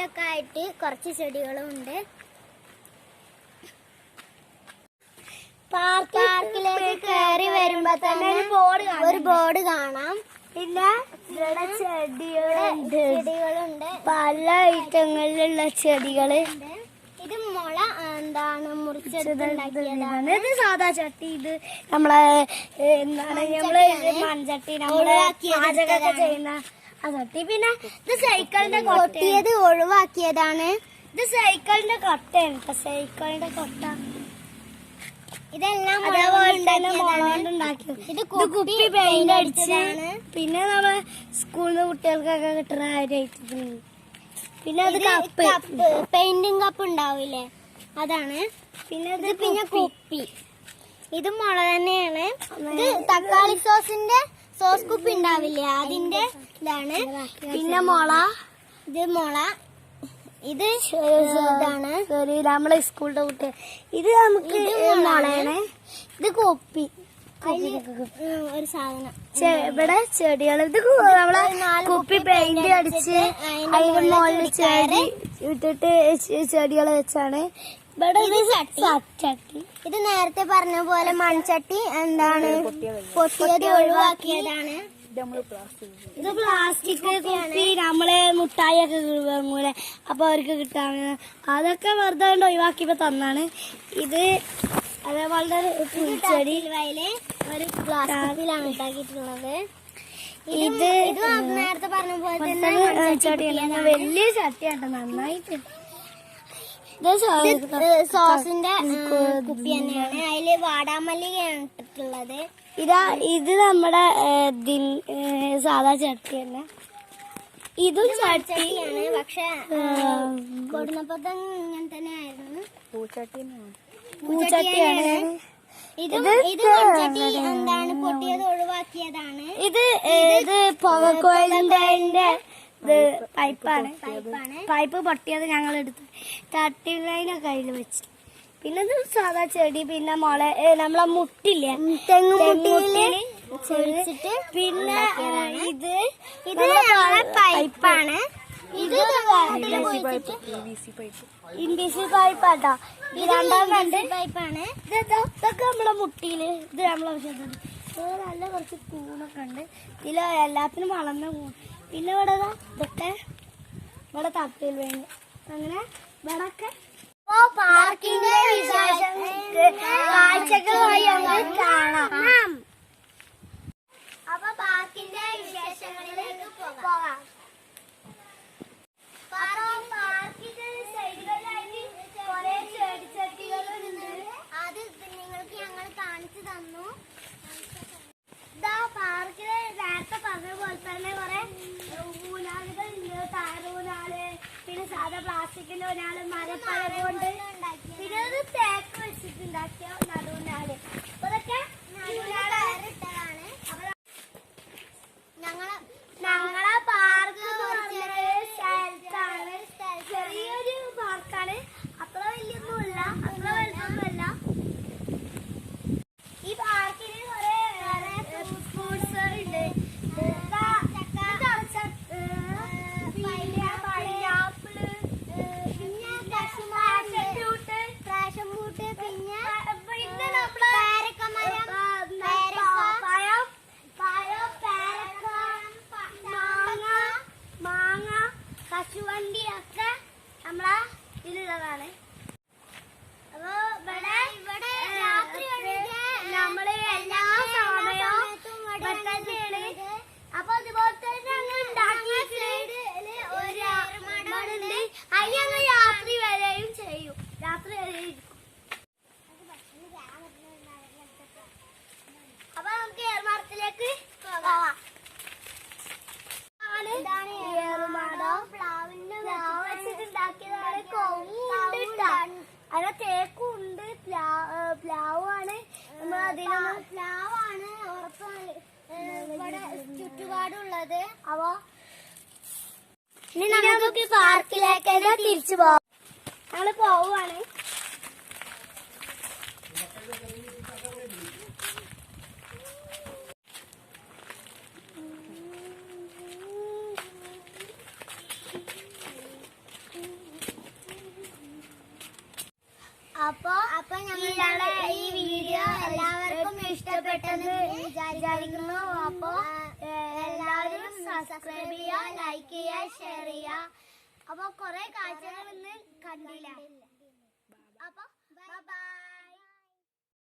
സൈഡിലൊക്കെ ആയിട്ട് കുറച്ച് ചെടികളും ഉണ്ട്. പാർക്കിലേക്ക് കയറി വരുമ്പോ തന്നെ ഒരു ബോർഡ് കാണാം. പിന്നെ ചെടികളുണ്ട്, പല ഐറ്റങ്ങളിലുള്ള ചെടികള്. ഇത് മുള എന്താണ് മുറിച്ചെടുത്തുണ്ടാക്കിയതാണ്. ഇത് സാധാ ചട്ടി. ഇത് നമ്മളെ എന്താണ് നമ്മള് മൺചട്ടി നമ്മള് പാചകമൊക്കെ ചെയ്യുന്ന ആ ചട്ടി. പിന്നെ ഇത് സൈക്കിളിന്റെ കൊട്ടിയത് ഒഴിവാക്കിയതാണ്. ഇത് സൈക്കിളിന്റെ കൊട്ടയാണ് കേട്ടോ, സൈക്കിളിന്റെ കൊട്ട. ഇതെല്ലാം ഇത് കുപ്പി പെയിന്റ് അടിച്ചതാണ്. പിന്നെ നമ്മള് സ്കൂളിൽ കുട്ടികൾക്കൊക്കെ കിട്ടുന്ന ഐറ്റം. പിന്നെ അത് കപ്പ്, പെയിന്റിംഗ് കപ്പ് ഉണ്ടാവില്ലേ, അതാണ്. പിന്നെ കുപ്പി. ഇത് മുള തന്നെയാണ്. ഇത് തക്കാളി സോസ് കുപ്പി ഉണ്ടാവില്ലേ, അതിന്റെ ഇതാണ്. പിന്നെ മുള, ഇത് മുള. ഇത് ഇതാണ് നമ്മളെ സ്കൂളിന്റെ കുട്ടി. ഇത് നമുക്ക് മുളയാണ്. ഇത് കുപ്പി, ഒരു സാധനം. ഇവിടെ ചെടികൾ. ഇത് നമ്മളെ കുപ്പി പെയിന്റ് അടിച്ച് അതിന്റെ മുകളിൽ ചെടി ഇട്ടിട്ട് ചെടികൾ വെച്ചാണ്. ഇവിടെ ചട്ടി. ഇത് നേരത്തെ പറഞ്ഞ പോലെ മൺചട്ടി എന്താണ് പൊട്ടിയത് ഒഴിവാക്കിയതാണ്. ഇത് പ്ലാസ്റ്റിക് കുപ്പി. നമ്മള് മുട്ടായി ഒക്കെ വാങ്ങൂലെ, അപ്പൊ അവർക്ക് കിട്ടാണ്. അതൊക്കെ വെറുതെ ഒഴിവാക്കിയപ്പോ തന്നാണ്. ഇത് അതേപോലെ ചെടി ഒരു പ്ലാസ്റ്റിക്കിലാണ് ഉണ്ടാക്കിയിട്ടുള്ളത്. ഇത് നേരത്തെ പറഞ്ഞ പോലെ തന്നെ ചെടിയാണ്. വലിയ ചട്ടിയാട്ടോ, നന്നായിട്ട്. സോസിന്റെ കുപ്പി തന്നെയാണ്. അതില് വാടാമല്ലികയാണ് ഇട്ടിട്ടുള്ളത്. ഇത് നമ്മുടെ സാധാ ചട്ടി തന്നെ. ഇതും ചട്ടിയാണ്, പക്ഷെ കൊടുന്നപ്പോ ഇങ്ങനെ തന്നെ ആയിരുന്നു. പൂച്ചട്ടിയാണ്. ഇത് എന്താണ് പൊട്ടിയത് ഒഴിവാക്കിയതാണ്. ഇത് പുകക്കോലിന്റെ പൈപ്പാണ്. പൈപ്പ് പൊട്ടിയത് ഞങ്ങൾ എടുത്ത് തട്ടിലതിനെ കയ്യിൽ വെച്ച്. പിന്നെ ഇത് സാധാ ചെടി. പിന്നെ മുള നമ്മളെ മുട്ടില്ലേ, തെങ്ങുമുട്ടിയില്. പിന്നെ ഇത് പൈപ്പാണ്. ഇത് ഇൻഡിസി പൈപ്പാട്ടോ. ഈ രണ്ടാമത് പൈപ്പാണ്. ഇതൊക്കെ നമ്മളെ മുട്ടിയില്. ഇത് നമ്മളെ ആവശ്യത്തിന് നല്ല കുറച്ച് കൂണൊക്കെ ഉണ്ട്. ഇതില് എല്ലാത്തിനും വളർന്ന കൂൺ. പിന്നെ ഇവിടെ ഇതൊക്കെ ഇവിടെ തട്ടിൽ വേണ്ടി അങ്ങനെ ഇവിടൊക്കെ പാർക്കിന്റെ കാഴ്ചകളുമായി നമുക്ക് കാണാം. അപ്പൊ പാർക്കിന്റെ വിശേഷങ്ങളിലേക്ക് പോകാം. പാർക്കിന്റെ സൈഡുകളിലായിട്ട് കുറെ ചെടിച്ചട്ടികളുണ്ട്. അത് നിങ്ങൾക്ക് ഞങ്ങൾ കാണിച്ചു തന്നു. ഇതാ പാർക്കില് നേരത്തെ പറഞ്ഞ പോലെ തന്നെ കുറെ ഊനാലുകളുണ്ട്. താരൂനാല്, പിന്നെ സാധാ പ്ലാസ്റ്റിക്കിന്റെ ഊനാല്, മരപ്പഴം കൊണ്ട്. പിന്നെ ഒരു തേക്ക് വെച്ചിട്ടുണ്ടാക്കിയ നടുവിനാല്. അതൊക്കെ ഞങ്ങളെ പാർക്ക് സ്ഥലത്താണ്. ചെറിയൊരു പാർക്കാണ്, അത്ര വലിയൊന്നുമില്ല, അത്ര വലുതൊന്നുമല്ല. ഈ പാർക്കിന് കുറെ ഫ്രൂട്ട്സ് ഉണ്ട്. കശുവണ്ടി ഒക്കെ നമ്മളെ ഇതിലുള്ളതാണ്. അപ്പൊ ഇവിടെ നമ്മള് എല്ലാ സമയവും തന്നെയാണ്. അപ്പൊ അതുപോലെ തന്നെ ഞങ്ങൾ ഉണ്ടാക്കിയിട്ട് അതിന് ഞങ്ങൾ രാത്രി വരെയും ചെയ്യും. രാത്രി വരെ ഇരിക്കും. അപ്പൊ നമുക്ക് ഏർമാടത്തിലേക്ക് പോവാം. അതിന് തേക്കും ഉണ്ട്, പ്ലാവാണ്. പ്ലാവാണ് ഇവിടെ ചുറ്റുപാടുള്ളത്. അപ്പൊ ഇനി നമുക്ക് പാർക്കിലേക്ക് തിരിച്ചു പോവാം. ഞങ്ങള് പോവാണ്. അപ്പൊ ഞങ്ങളുടെ ഈ വീഡിയോ എല്ലാവർക്കും ഇഷ്ടപ്പെട്ടെന്ന് വിചാരിക്കുന്നു. അപ്പൊ എല്ലാവരും സബ്സ്ക്രൈബ് ചെയ്യുക, ലൈക്ക് ചെയ്യുക, ഷെയർ ചെയ്യുക. അപ്പൊ കൊറേ കാഴ്ചകൾ ഇന്ന് കണ്ടില്ല. അപ്പൊ ബൈ.